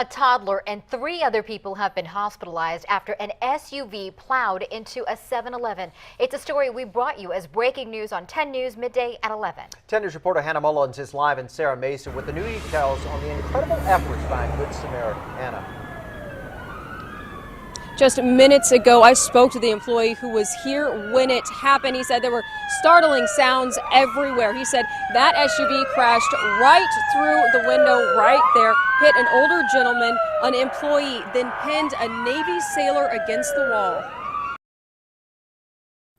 A toddler and 3 other people have been hospitalized after an SUV plowed into a 7-Eleven. It's a story we brought you as breaking news on 10 News midday at 11. 10 News reporter Hannah Mullins is live in Serra Mesa with the new details on the incredible efforts by Good Samaritan. Hannah. Just minutes ago, I spoke to the employee who was here when it happened. He said there were startling sounds everywhere. He said that SUV crashed right through the window right there, hit an older gentleman, an employee, then pinned a Navy sailor against the wall.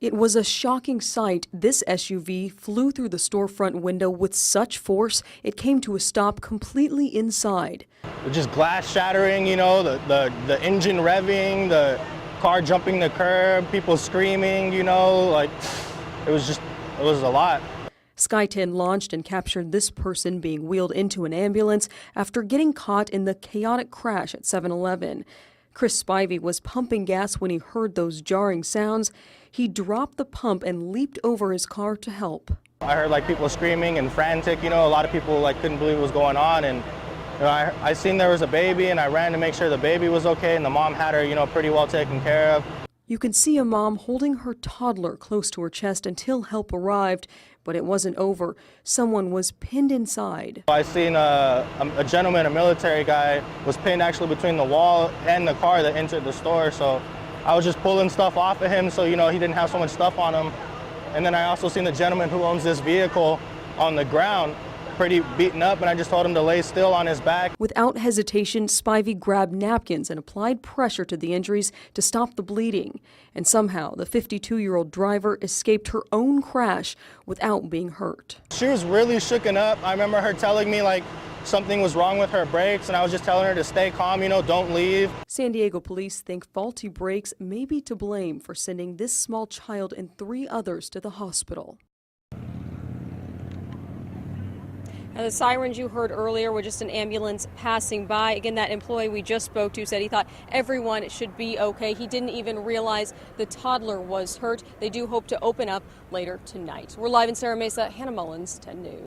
It was a shocking sight. This SUV flew through the storefront window with such force, it came to a stop completely inside. Just glass shattering, you know, the engine revving, the car jumping the curb, people screaming, you know, like it was a lot. Sky 10 launched and captured this person being wheeled into an ambulance after getting caught in the chaotic crash at 7-Eleven. Chris Spivey was pumping gas when he heard those jarring sounds. He dropped the pump and leaped over his car to help. I heard like people screaming and frantic, you know, a lot of people like couldn't believe what was going on, and you know, I seen there was a baby and I ran to make sure the baby was okay and the mom had her, you know, pretty well taken care of. You can see a mom holding her toddler close to her chest until help arrived, but it wasn't over. Someone was pinned inside. I seen a gentleman, a military guy, was pinned actually between the wall and the car that entered the store, so I was just pulling stuff off of him so, you know, he didn't have so much stuff on him. And then I also seen the gentleman who owns this vehicle on the ground, pretty beaten up, and I just told him to lay still on his back. Without hesitation, Spivey grabbed napkins and applied pressure to the injuries to stop the bleeding. And somehow, the 52-year-old driver escaped her own crash without being hurt. She was really shooken up. I remember her telling me like something was wrong with her brakes, and I was just telling her to stay calm, you know, don't leave. San Diego police think faulty brakes may be to blame for sending this small child and 3 others to the hospital. Now, the sirens you heard earlier were just an ambulance passing by. Again, that employee we just spoke to said he thought everyone should be okay. He didn't even realize the toddler was hurt. They do hope to open up later tonight. We're live in Serra Mesa. Hannah Mullins, 10 News.